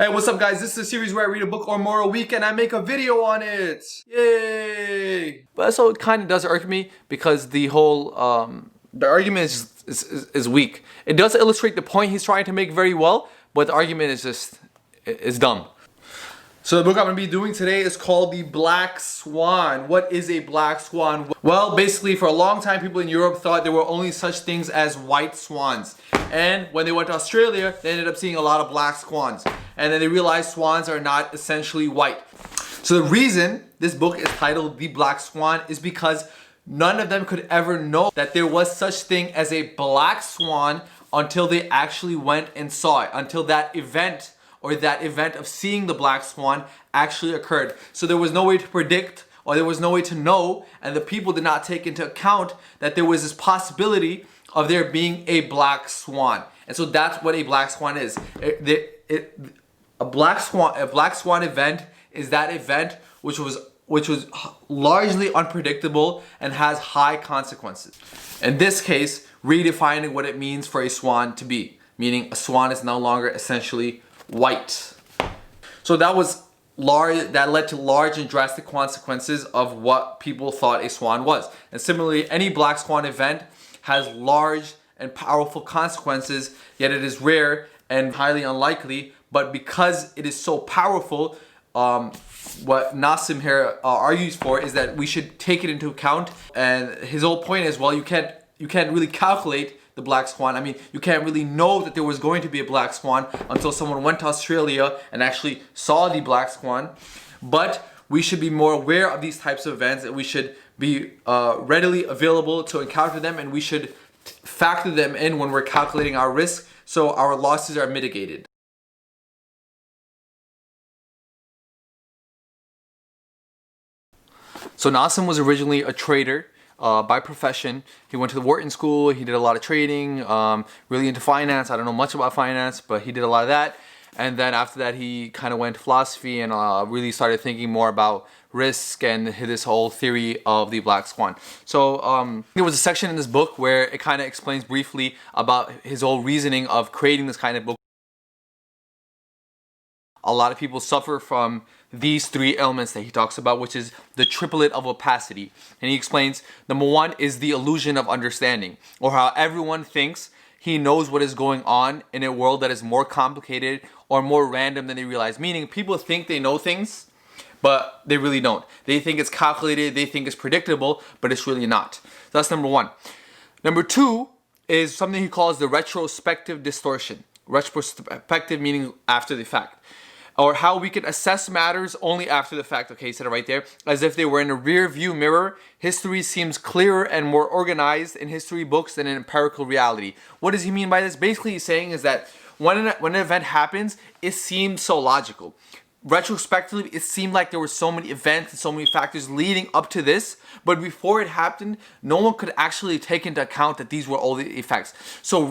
Hey, what's up guys? This is a series where I read a book or more a week and I make a video on it. Yay! But so it kind of does irk me because the whole the argument is weak. It does illustrate the point he's trying to make very well, but the argument is dumb. So the book I'm going to be doing today is called The Black Swan. What is a black swan? Well, basically for a long time people in Europe thought there were only such things as white swans. And when they went to Australia, they ended up seeing a lot of black swans. And then they realized swans are not essentially white. So the reason this book is titled The Black Swan is because none of them could ever know that there was such thing as a black swan until they actually went and saw it, until that event of seeing the black swan actually occurred. So there was no way to predict, or there was no way to know, and the people did not take into account that there was this possibility of there being a black swan. And so that's what a black swan is. A black swan event is that event which was largely unpredictable and has high consequences. In this case, redefining what it means for a swan to be, meaning a swan is no longer essentially white. So that led to large and drastic consequences of what people thought a swan was. And similarly, any black swan event has large and powerful consequences, yet it is rare and highly unlikely. But because it is so powerful, what Nassim here argues for is that we should take it into account. And his whole point is, well, you can't really calculate the black swan. I mean, you can't really know that there was going to be a black swan until someone went to Australia and actually saw the black swan. But we should be more aware of these types of events, and we should be readily available to encounter them, and we should factor them in when we're calculating our risk so our losses are mitigated. So Nassim was originally a trader by profession. He went to the Wharton School, he did a lot of trading, really into finance. I don't know much about finance, but he did a lot of that. And then after that, he kind of went to philosophy and really started thinking more about risk and this whole theory of the black swan. So there was a section in this book where it kind of explains briefly about his whole reasoning of creating this kind of book. A lot of people suffer from these three elements that he talks about, which is the triplet of opacity. And he explains, number one is the illusion of understanding, or how everyone thinks he knows what is going on in a world that is more complicated or more random than they realize. Meaning people think they know things, but they really don't. They think it's calculated, they think it's predictable, but it's really not. So that's number one. Number two is something he calls the retrospective distortion. Retrospective meaning after the fact. Or how we can assess matters only after the fact. Okay, he said it right there. As if they were in a rear view mirror, history seems clearer and more organized in history books than in empirical reality. What does he mean by this? Basically, he's saying is that when an event happens, it seems so logical. Retrospectively, it seemed like there were so many events and so many factors leading up to this, but before it happened, no one could actually take into account that these were all the effects. So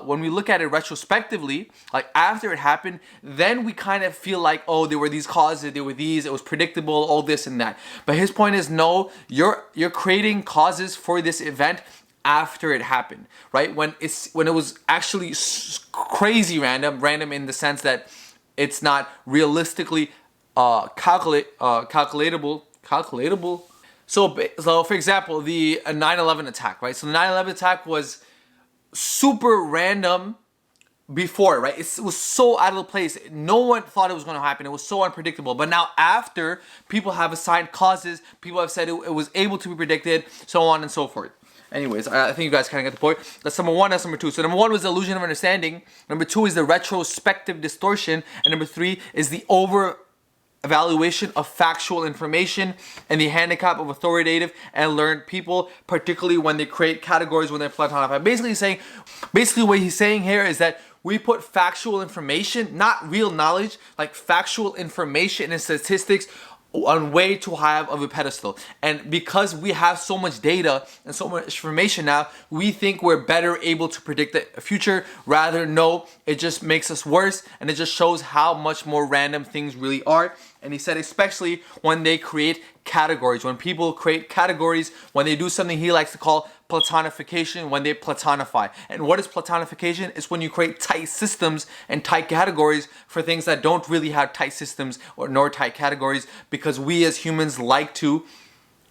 when we look at it retrospectively, like after it happened, then we kind of feel like, oh, there were these causes, there were these, it was predictable, all this and that. But his point is, no, you're creating causes for this event after it happened, right? When it was actually crazy random in the sense that it's not realistically calculatable. So for example, the 9/11 attack, right? So the 9/11 attack was super random before, right? It was so out of the place. No one thought it was going to happen. It was so unpredictable. But now after, people have assigned causes, people have said it was able to be predicted, so on and so forth. Anyways, I think you guys kind of get the point. That's number one, that's number two. So number one was the illusion of understanding. Number two is the retrospective distortion. And number three is the evaluation of factual information and the handicap of authoritative and learned people, particularly when they create categories when they're platonic. Basically what he's saying here is that we put factual information, not real knowledge, like factual information and statistics on way too high of a pedestal. And because we have so much data and so much information now, we think we're better able to predict the future. Rather, no, it just makes us worse, and it just shows how much more random things really are. And he said especially when they create categories. When people create categories, when they do something he likes to call platonification, when they platonify. And what is platonification? It's when you create tight systems and tight categories for things that don't really have tight systems or nor tight categories, because we as humans like to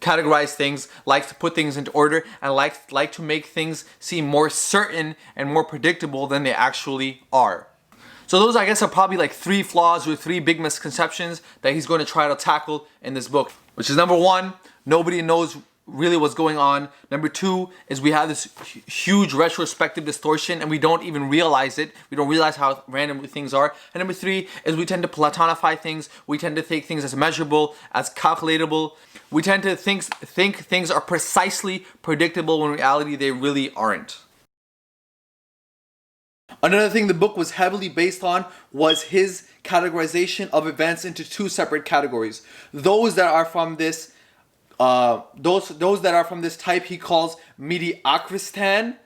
categorize things, like to put things into order, and like to make things seem more certain and more predictable than they actually are. So those, I guess, are probably like 3 flaws or 3 big misconceptions that he's going to try to tackle in this book. Which is, number 1, nobody knows really what's going on. Number 2 is we have this huge retrospective distortion and we don't even realize it. We don't realize how random things are. And number 3 is we tend to platonify things. We tend to take things as measurable, as calculatable. We tend to think things are precisely predictable when in reality they really aren't. Another thing the book was heavily based on was his categorization of events into 2 separate categories. Those that are from this those that are from this type he calls mediocristan,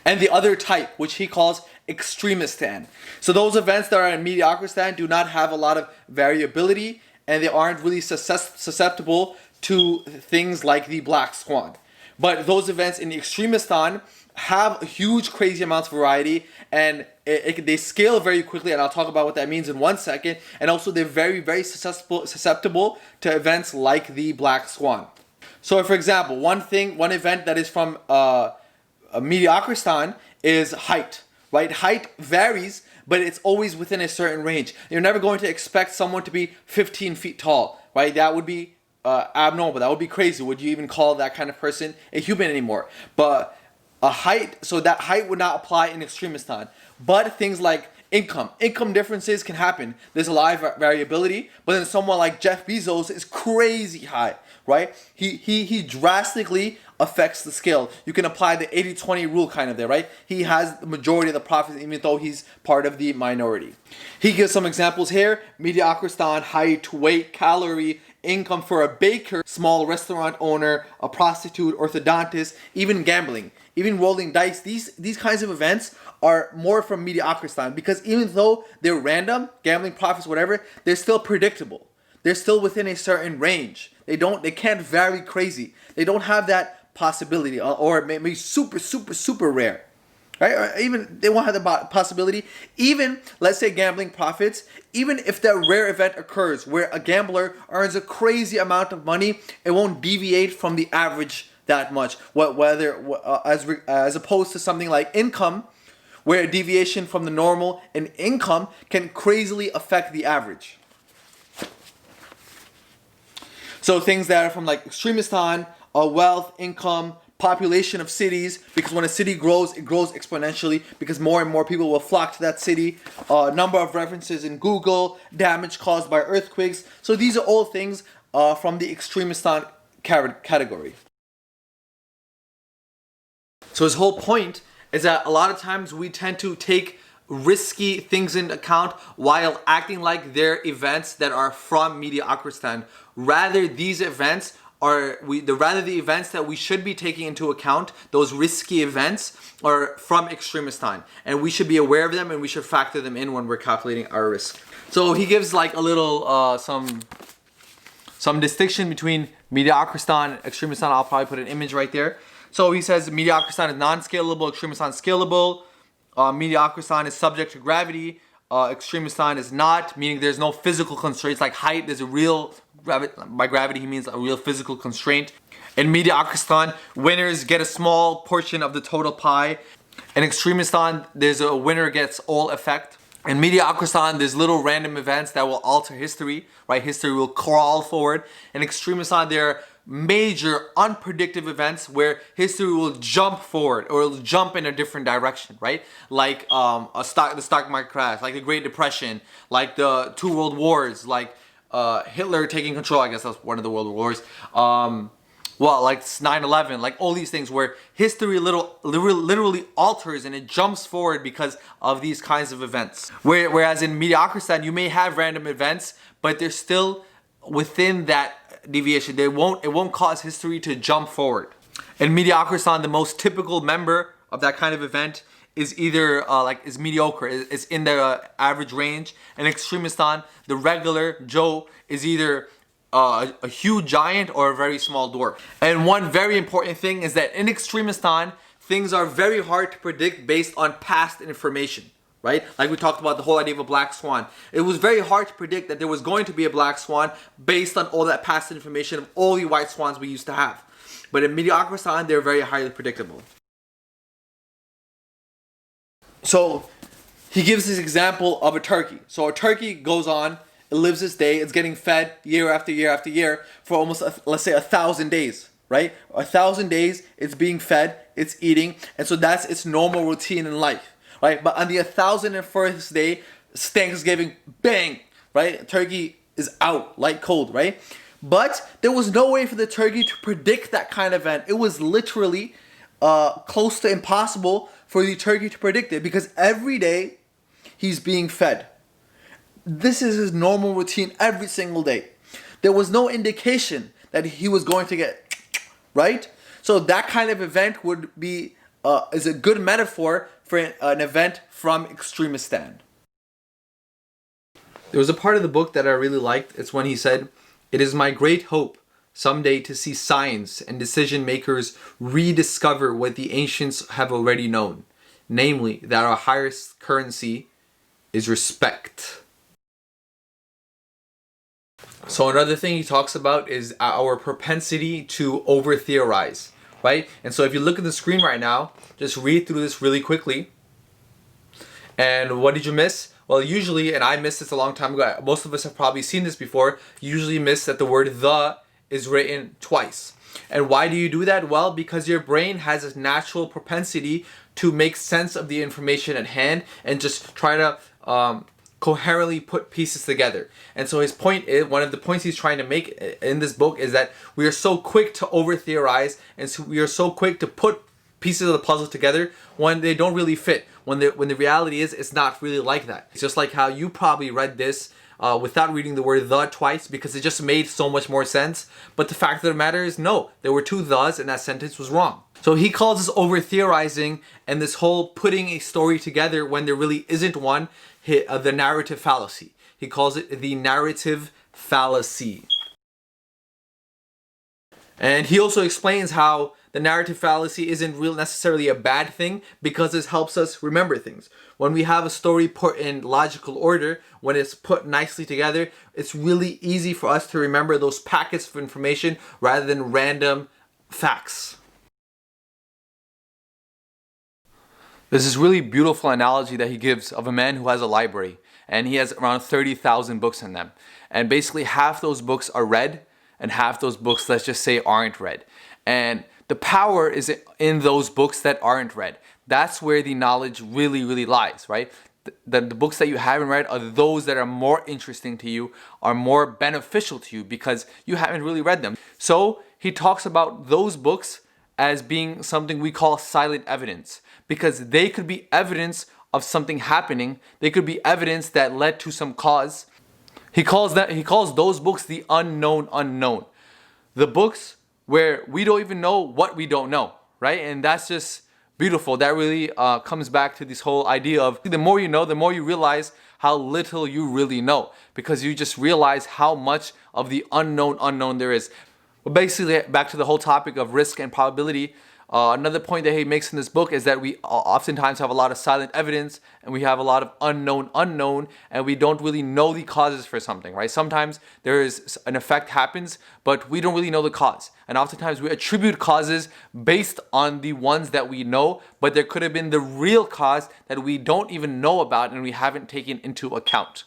and the other type which he calls extremistan. So those events that are in mediocristan do not have a lot of variability and they aren't really susceptible to things like the black swan. But those events in the extremistan have huge, crazy amounts of variety, and they scale very quickly, and I'll talk about what that means in 1 second. And also they're very, very susceptible to events like the black swan. So for example, one event that is from mediocristan is height, right? Height varies, but it's always within a certain range. You're never going to expect someone to be 15 feet tall, right? That would be abnormal. That would be crazy. Would you even call that kind of person a human anymore? But so that height would not apply in extremistan. But things like income differences can happen. There's a lot of variability, but then someone like Jeff Bezos is crazy high, right? He drastically affects the scale. You can apply the 80-20 rule kind of there, right? He has the majority of the profits even though he's part of the minority. He gives some examples here: mediocristan, height, weight, calorie, income for a baker, small restaurant owner, a prostitute, orthodontist, even gambling, even rolling dice. These kinds of events are more from mediocristan, because even though they're random, gambling profits, whatever, they're still predictable. They're still within a certain range. They can't vary crazy. They don't have that possibility, or maybe super rare. Right? Or even they won't have the possibility. Even, let's say, gambling profits, even if that rare event occurs where a gambler earns a crazy amount of money, it won't deviate from the average that much. As opposed to something like income, where a deviation from the normal in income can crazily affect the average. So things that are from like extremistan, wealth, income, population of cities, because when a city grows, it grows exponentially because more and more people will flock to that city. Number of references in Google, damage caused by earthquakes. So these are all things from the extremistan category. So his whole point is that a lot of times we tend to take risky things into account while acting like they're events that are from mediocristan. Rather, these events the events that we should be taking into account, those risky events, are from extremistan, and we should be aware of them and we should factor them in when we're calculating our risk. So he gives like a little some distinction between mediocristan and extremistan. I'll probably put an image right there. So he says mediocristan is non-scalable, extremistan is scalable. Mediocristan is subject to gravity. Extremistan is not, meaning there's no physical constraints like height. There's a real by gravity he means a real physical constraint. In mediocristan, winners get a small portion of the total pie. In extremistan, there's a winner gets all effect. In mediocristan, there's little random events that will alter history, right? History will crawl forward. In extremistan, there are major unpredictable events where history will jump forward or it'll jump in a different direction, right? Like the stock market crash, like the Great Depression, like the 2 world wars, like Hitler taking control. I guess that's one of the world wars. Like 9/11, like all these things where history literally alters and it jumps forward because of these kinds of events. Whereas in mediocristan, you may have random events, but they're still within that deviation. It won't cause history to jump forward. In mediocristan, the most typical member of that kind of event is either is mediocre, is in the average range. In extremistan, the regular Joe is either a huge giant or a very small dwarf. And one very important thing is that in Extremistan, things are very hard to predict based on past information, right? Like we talked about the whole idea of a black swan. It was very hard to predict that there was going to be a black swan based on all that past information of all the white swans we used to have. But in Mediocristan, they're very highly predictable. So he gives this example of a turkey. So a turkey goes on, it lives its day, it's getting fed year after year after year for almost, let's say, 1,000 days, right? 1,000 days, it's being fed, it's eating, and so that's its normal routine in life, right? But on the 1,001st day, Thanksgiving, bang, right? Turkey is out, like cold, right? But there was no way for the turkey to predict that kind of event. It was literally close to impossible for the turkey to predict it because every day he's being fed. This is his normal routine every single day. There was no indication that he was going to get, right? So that kind of event would be is a good metaphor for an event from Extremistan. There was a part of the book that I really liked. It's when he said, "It is my great hope someday to see science and decision makers rediscover what the ancients have already known, namely that our highest currency is respect." So another thing he talks about is our propensity to over-theorize, right? And so if you look at the screen right now, just read through this really quickly. And what did you miss? Well, usually, and I missed this a long time ago, most of us have probably seen this before, you usually miss that the word "the" is written twice. And why do you do that? Well, because your brain has a natural propensity to make sense of the information at hand and just try to coherently put pieces together. And so his point is, one of the points he's trying to make in this book is that we are so quick to over-theorize, and so we are so quick to put pieces of the puzzle together when they don't really fit. When the reality is, it's not really like that. It's just like how you probably read this without reading the word "the" twice because it just made so much more sense. But the fact of the matter is, no, there were two "thes" and that sentence was wrong. So he calls this over-theorizing and this whole putting a story together when there really isn't one, the narrative fallacy. He calls it the narrative fallacy. And he also explains how the narrative fallacy isn't real necessarily a bad thing because this helps us remember things. When we have a story put in logical order, when it's put nicely together, it's really easy for us to remember those packets of information rather than random facts. There's this really beautiful analogy that he gives of a man who has a library and he has around 30,000 books in them. And basically half those books are read and half those books, let's just say, aren't read. And the power is in those books that aren't read. That's where the knowledge really, really lies, right? The books that you haven't read are those that are more interesting to you, are more beneficial to you because you haven't really read them. So he talks about those books as being something we call silent evidence because they could be evidence of something happening. They could be evidence that led to some cause. He calls those books the unknown unknown. The books where we don't even know what we don't know, right? And that's just beautiful. That really comes back to this whole idea of the more you know, the more you realize how little you really know because you just realize how much of the unknown there is. But basically, back to the whole topic of risk and probability, another point that he makes in this book is that we oftentimes have a lot of silent evidence and we have a lot of unknown, and we don't really know the causes for something, right? Sometimes there is an effect happens, but we don't really know the cause. And oftentimes we attribute causes based on the ones that we know, but there could have been the real cause that we don't even know about and we haven't taken into account.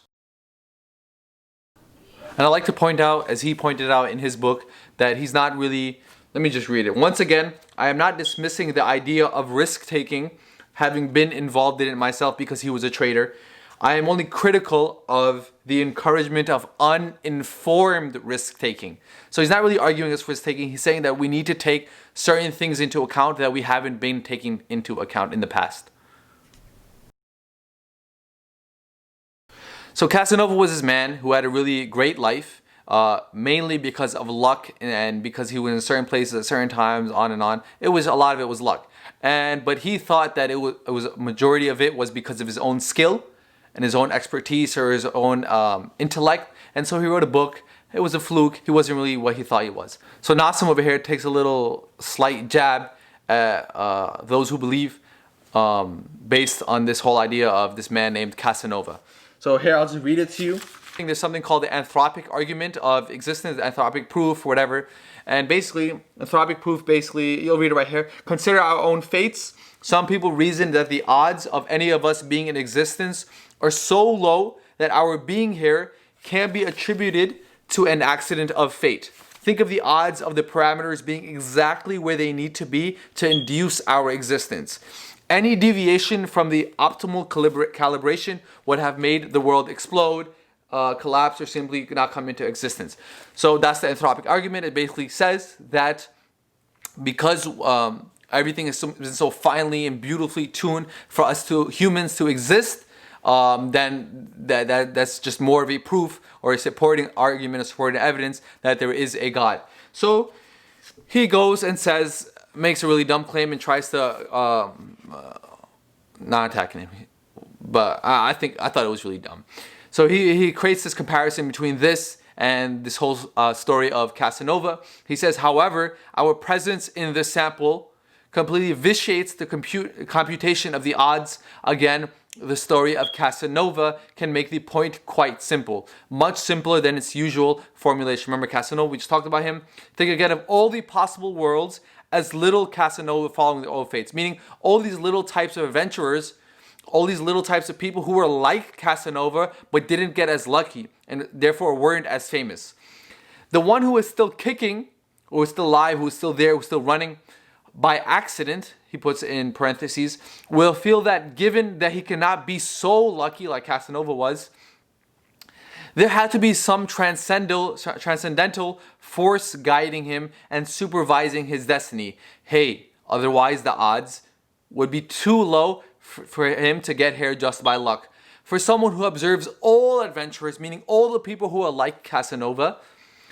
And I like to point out, as he pointed out in his book, that he's not really, let me just read it. Once again, I am not dismissing the idea of risk-taking, having been involved in it myself because he was a trader. I am only critical of the encouragement of uninformed risk-taking. So he's not really arguing against risk-taking. He's saying that we need to take certain things into account that we haven't been taking into account in the past. So Casanova was this man who had a really great life, mainly because of luck and because he was in certain places at certain times, on and on. A lot of it was luck. But he thought that it was a majority of it was because of his own skill and his own expertise or his own intellect. And so he wrote a book it was a fluke. He wasn't really what he thought he was. So Nassim over here takes a little slight jab at those who believe based on this whole idea of this man named Casanova. So here, I'll just read it to you. I think there's something called the anthropic argument of existence, anthropic proof, whatever. And basically, anthropic proof, basically, you'll read it right here. Consider our own fates. Some people reason that the odds of any of us being in existence are so low that our being here can be attributed to an accident of fate. Think of the odds of the parameters being exactly where they need to be to induce our existence. Any deviation from the optimal calibration would have made the world explode, collapse, or simply not come into existence. So that's the anthropic argument. It basically says that because everything is so finely and beautifully tuned for us humans to exist, then that's just more of a proof or a supporting argument, a supporting evidence that there is a God. So he goes and makes a really dumb claim and tries to not attacking him, but I thought it was really dumb. So he creates this comparison between this and this whole story of Casanova. He says, however, our presence in this sample completely vitiates the computation of the odds. Again, the story of Casanova can make the point quite simple, much simpler than its usual formulation. Remember Casanova, we just talked about him. Think again of all the possible worlds as little Casanova following the old fates, meaning all these little types of adventurers, all these little types of people who were like Casanova but didn't get as lucky and therefore weren't as famous. The one who is still kicking, who is still alive, who is still there, who is still running, by accident, he puts in parentheses, will feel that given that he cannot be so lucky like Casanova was, there had to be some transcendental force guiding him and supervising his destiny. Hey, otherwise the odds would be too low for him to get here just by luck. For someone who observes all adventurers, meaning all the people who are like Casanova,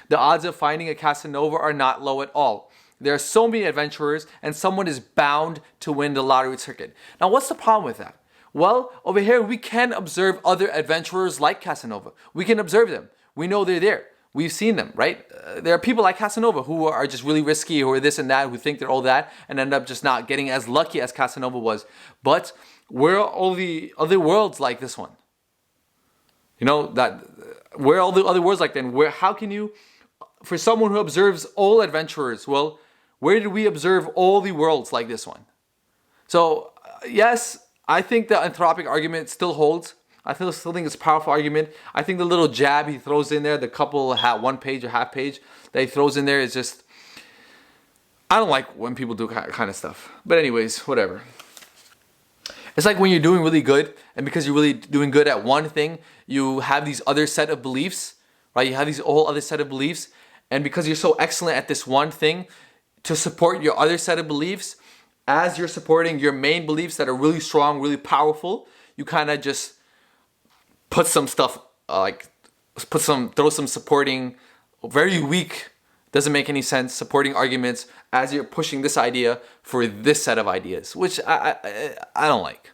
the odds of finding a Casanova are not low at all. There are so many adventurers, and someone is bound to win the lottery ticket. Now, what's the problem with that? Well, over here, we can observe other adventurers like Casanova. We can observe them. We know they're there. We've seen them, right? There are people like Casanova who are just really risky, who are this and that, who think they're all that, and end up just not getting as lucky as Casanova was. But where are all the other worlds like this one? You know, where are all the other worlds like that? How can you, for someone who observes all adventurers, well, where did we observe all the worlds like this one? So, yes, I think the anthropic argument still holds. I still think it's a powerful argument. I think the little jab he throws in there, the couple one page or half page that he throws in there is just, I don't like when people do kind of stuff. But anyways, whatever. It's like when you're doing really good, and because you're really doing good at one thing, you have these other set of beliefs, right? You have these whole other set of beliefs, and because you're so excellent at this one thing, to support your other set of beliefs, as you're supporting your main beliefs that are really strong, really powerful, you kind of just put some stuff, throw some supporting, very weak, doesn't make any sense, supporting arguments as you're pushing this idea for this set of ideas, which I don't like.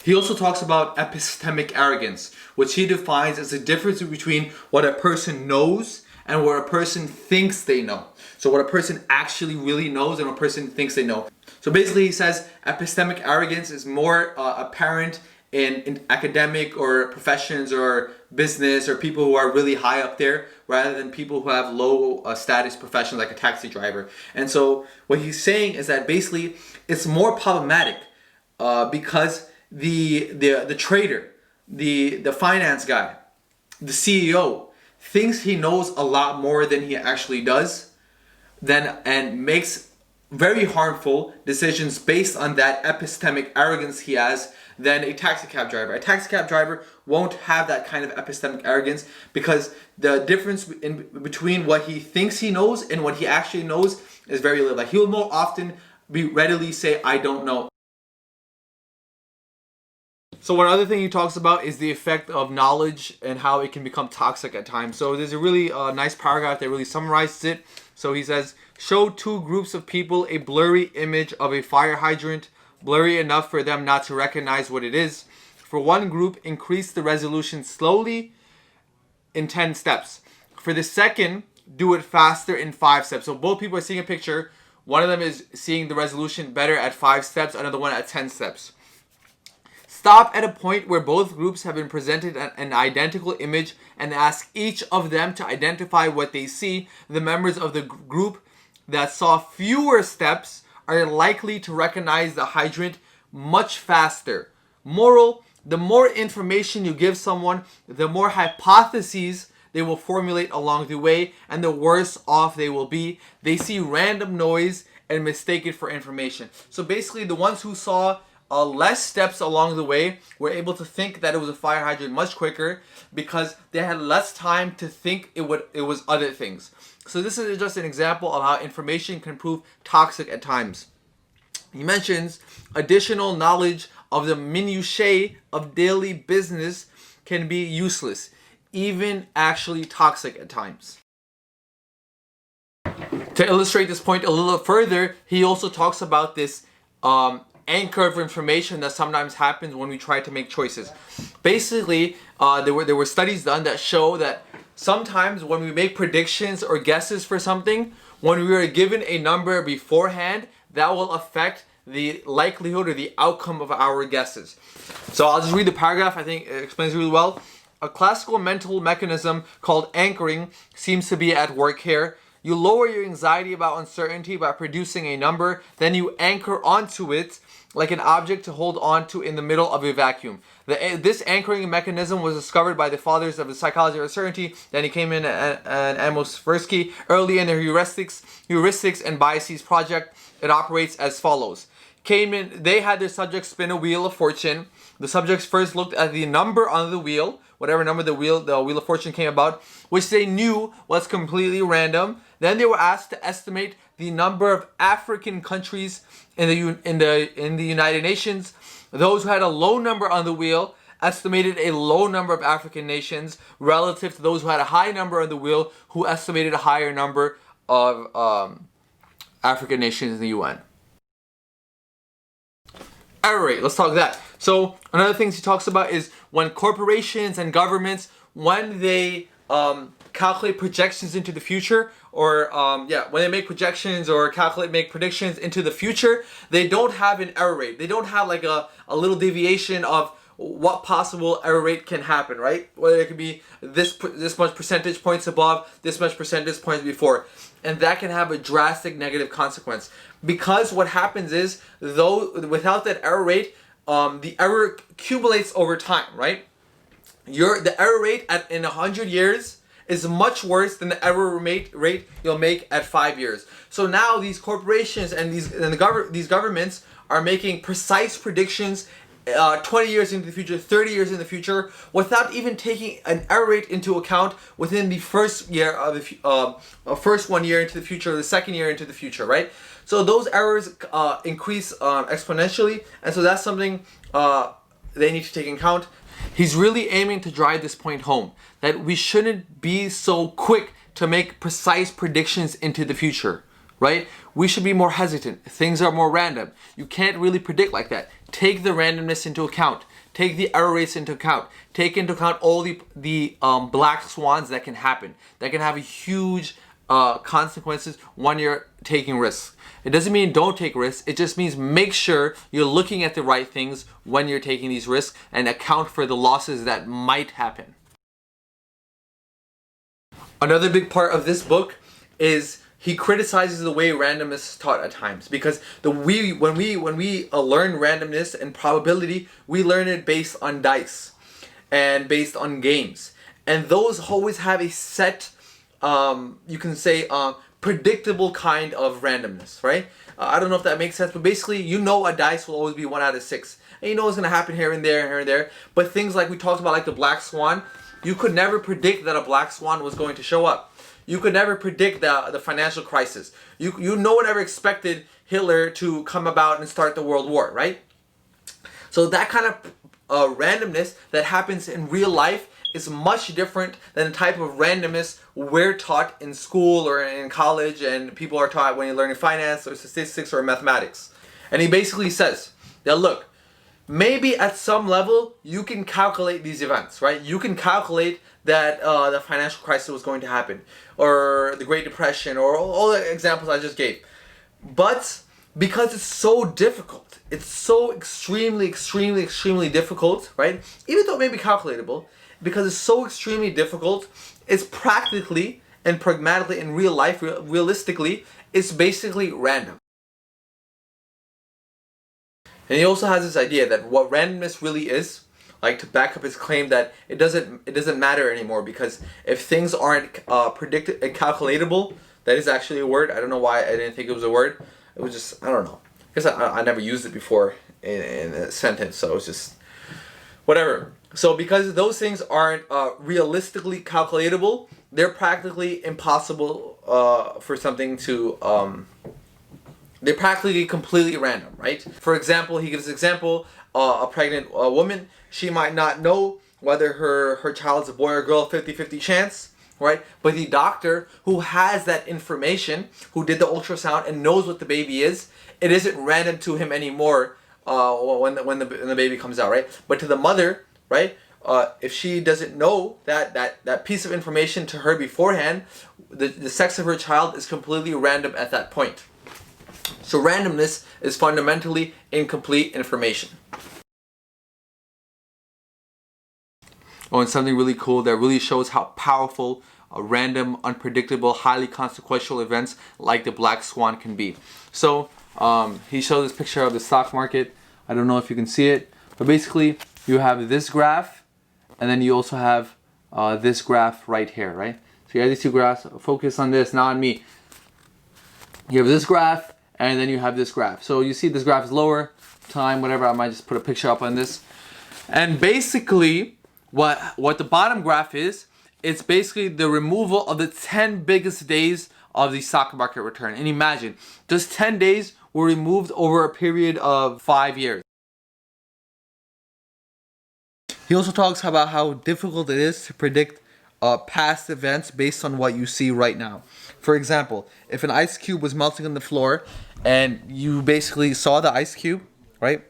He also talks about epistemic arrogance, which he defines as the difference between what a person knows and what a person thinks they know. So what a person actually really knows and what a person thinks they know. So basically he says epistemic arrogance is more apparent in academic or professions or business or people who are really high up there rather than people who have low status professions like a taxi driver. And so what he's saying is that basically it's more problematic because the trader, the finance guy, the CEO thinks he knows a lot more than he actually does, and makes very harmful decisions based on that epistemic arrogance he has than a taxi cab driver. A taxi cab driver won't have that kind of epistemic arrogance because the difference between what he thinks he knows and what he actually knows is very little. Like, he will more often readily say, I don't know. So one other thing he talks about is the effect of knowledge and how it can become toxic at times. So there's a really nice paragraph that really summarizes it. So he says, show two groups of people a blurry image of a fire hydrant, blurry enough for them not to recognize what it is. For one group, increase the resolution slowly, in 10 steps. For the second, do it faster in 5 steps. So both people are seeing a picture. One of them is seeing the resolution better at 5 steps, another one at 10 steps. Stop at a point where both groups have been presented an identical image and ask each of them to identify what they see. The members of the group that saw fewer steps are likely to recognize the hydrant much faster. Moral: the more information you give someone, the more hypotheses they will formulate along the way, and the worse off they will be. They see random noise and mistake it for information. So basically, the ones who saw less steps along the way were able to think that it was a fire hydrant much quicker because they had less time to think it was other things. So this is just an example of how information can prove toxic at times. He mentions additional knowledge of the minutiae of daily business can be useless, even actually toxic at times. To illustrate this point a little further, he also talks about this anchor of information that sometimes happens when we try to make choices. Basically, there were studies done that show that sometimes when we make predictions or guesses for something, when we are given a number beforehand, that will affect the likelihood or the outcome of our guesses. So I'll just read the paragraph. I think it explains really well. A classical mental mechanism called anchoring seems to be at work here. You lower your anxiety about uncertainty by producing a number, then you anchor onto it like an object to hold on to in the middle of a vacuum. This anchoring mechanism was discovered by the fathers of the psychology of uncertainty. Then he came in and Amos Tversky. Early in the heuristics and biases project, it operates as follows. They had their subjects spin a wheel of fortune. The subjects first looked at the number on the wheel, whatever number the wheel of fortune came about, which they knew was completely random. Then they were asked to estimate the number of African countries in the United Nations. Those who had a low number on the wheel estimated a low number of African nations relative to those who had a high number on the wheel, who estimated a higher number of African nations in the UN. Alright, let's talk that. So another thing he talks about is when corporations and governments, when they calculate projections into the future, or when they make projections or make predictions into the future, they don't have an error rate. They don't have like a little deviation of what possible error rate can happen, right? Whether it could be this much percentage points above, this much percentage points before. And that can have a drastic negative consequence. Because what happens is, without that error rate, the error accumulates over time, right? The error rate in 100 years is much worse than the error rate you'll make at 5 years. So now these corporations and these governments are making precise predictions 20 years into the future, 30 years in the future, without even taking an error rate into account within the first year of the first 1 year into the future, or the second year into the future, right? So those errors increase exponentially, and so that's something they need to take into account. He's really aiming to drive this point home, that we shouldn't be so quick to make precise predictions into the future, right? We should be more hesitant. Things are more random. You can't really predict like that. Take the randomness into account. Take the error rates into account. Take into account all the black swans that can happen. That can have a huge consequences when you're taking risks. It doesn't mean don't take risks. It just means make sure you're looking at the right things when you're taking these risks and account for the losses that might happen. Another big part of this book is he criticizes the way randomness is taught at times, because when we learn randomness and probability, we learn it based on dice and based on games, and those always have a set, you can say, predictable kind of randomness, right? I don't know if that makes sense, but basically, you know, a dice will always be 1 out of 6, and you know what's going to happen here and there, here and there. But things like we talked about, like the black swan, you could never predict that a black swan was going to show up. You could never predict the financial crisis. No one ever expected Hitler to come about and start the World War, right? So that kind of randomness that happens in real life is much different than the type of randomness we're taught in school or in college, and people are taught when you're learning finance or statistics or mathematics. And he basically says that, look, maybe at some level you can calculate these events, right? You can calculate that the financial crisis was going to happen, or the Great Depression, or all the examples I just gave. But because it's so difficult, it's so extremely difficult, right? Even though it may be calculatable, because it's so extremely difficult, it's practically and pragmatically in real life, realistically, it's basically random. And he also has this idea that what randomness really is, like to back up his claim that it doesn't matter anymore, because if things aren't predicted and calculatable, that is actually a word. I don't know why I didn't think it was a word. It was just, I don't know. Because I never used it before in a sentence, so it's just whatever. So because those things aren't realistically calculatable, they're practically impossible for something to they're practically completely random, right? For example, he gives an example, a pregnant woman, she might not know whether her child's a boy or girl, 50-50 chance, right? But the doctor who has that information, who did the ultrasound and knows what the baby is, it isn't random to him anymore when the baby comes out, right? But to the mother, right? If she doesn't know that piece of information to her beforehand, the sex of her child is completely random at that point. So randomness is fundamentally incomplete information. Oh, and something really cool that really shows how powerful random, unpredictable, highly consequential events like the black swan can be. So he shows this picture of the stock market. I don't know if you can see it, but basically you have this graph, and then you also have this graph right here, right? So you have these two graphs. Focus on this, not on me. You have this graph, and then you have this graph. So you see this graph is lower, time, whatever. I might just put a picture up on this. And basically, what the bottom graph is, it's basically the removal of the 10 biggest days of the stock market return. And imagine, just 10 days were removed over a period of 5 years. He also talks about how difficult it is to predict past events based on what you see right now. For example, if an ice cube was melting on the floor and you basically saw the ice cube, right?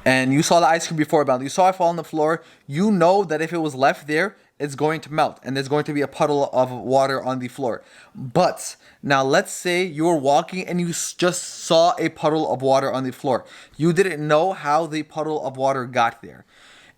And you saw the ice cube before it melted. You saw it fall on the floor. You know that if it was left there, it's going to melt and there's going to be a puddle of water on the floor. But now let's say you were walking and you just saw a puddle of water on the floor. You didn't know how the puddle of water got there.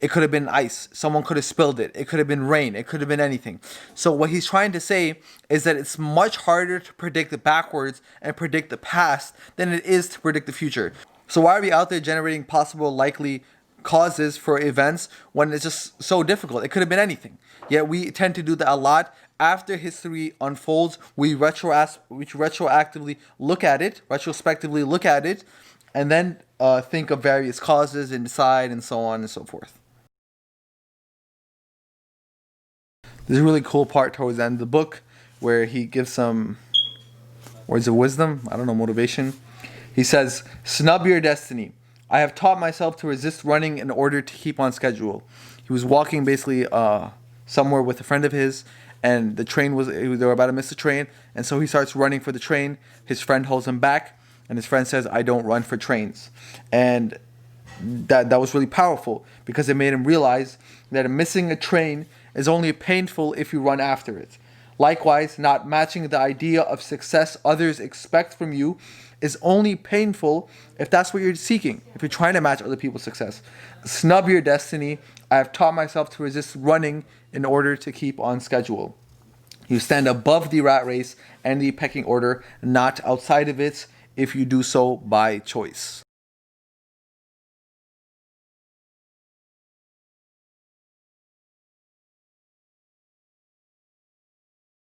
It could have been ice. Someone could have spilled it. It could have been rain. It could have been anything. So what he's trying to say is that it's much harder to predict the backwards and predict the past than it is to predict the future. So why are we out there generating possible likely causes for events when it's just so difficult? It could have been anything. Yet we tend to do that a lot. After history unfolds, we retrospectively look at it, and then think of various causes and decide, and so on and so forth. There's a really cool part towards the end of the book where he gives some words of wisdom, motivation. He says, "Snub your destiny. I have taught myself to resist running in order to keep on schedule." He was walking basically somewhere with a friend of his, and they were about to miss the train, and so he starts running for the train. His friend holds him back, and his friend says, "I don't run for trains." And that was really powerful because it made him realize that missing a train is only painful if you run after it. Likewise, not matching the idea of success others expect from you is only painful if that's what you're seeking, if you're trying to match other people's success. Snub your destiny. I have taught myself to resist running in order to keep on schedule. You stand above the rat race and the pecking order, not outside of it, if you do so by choice.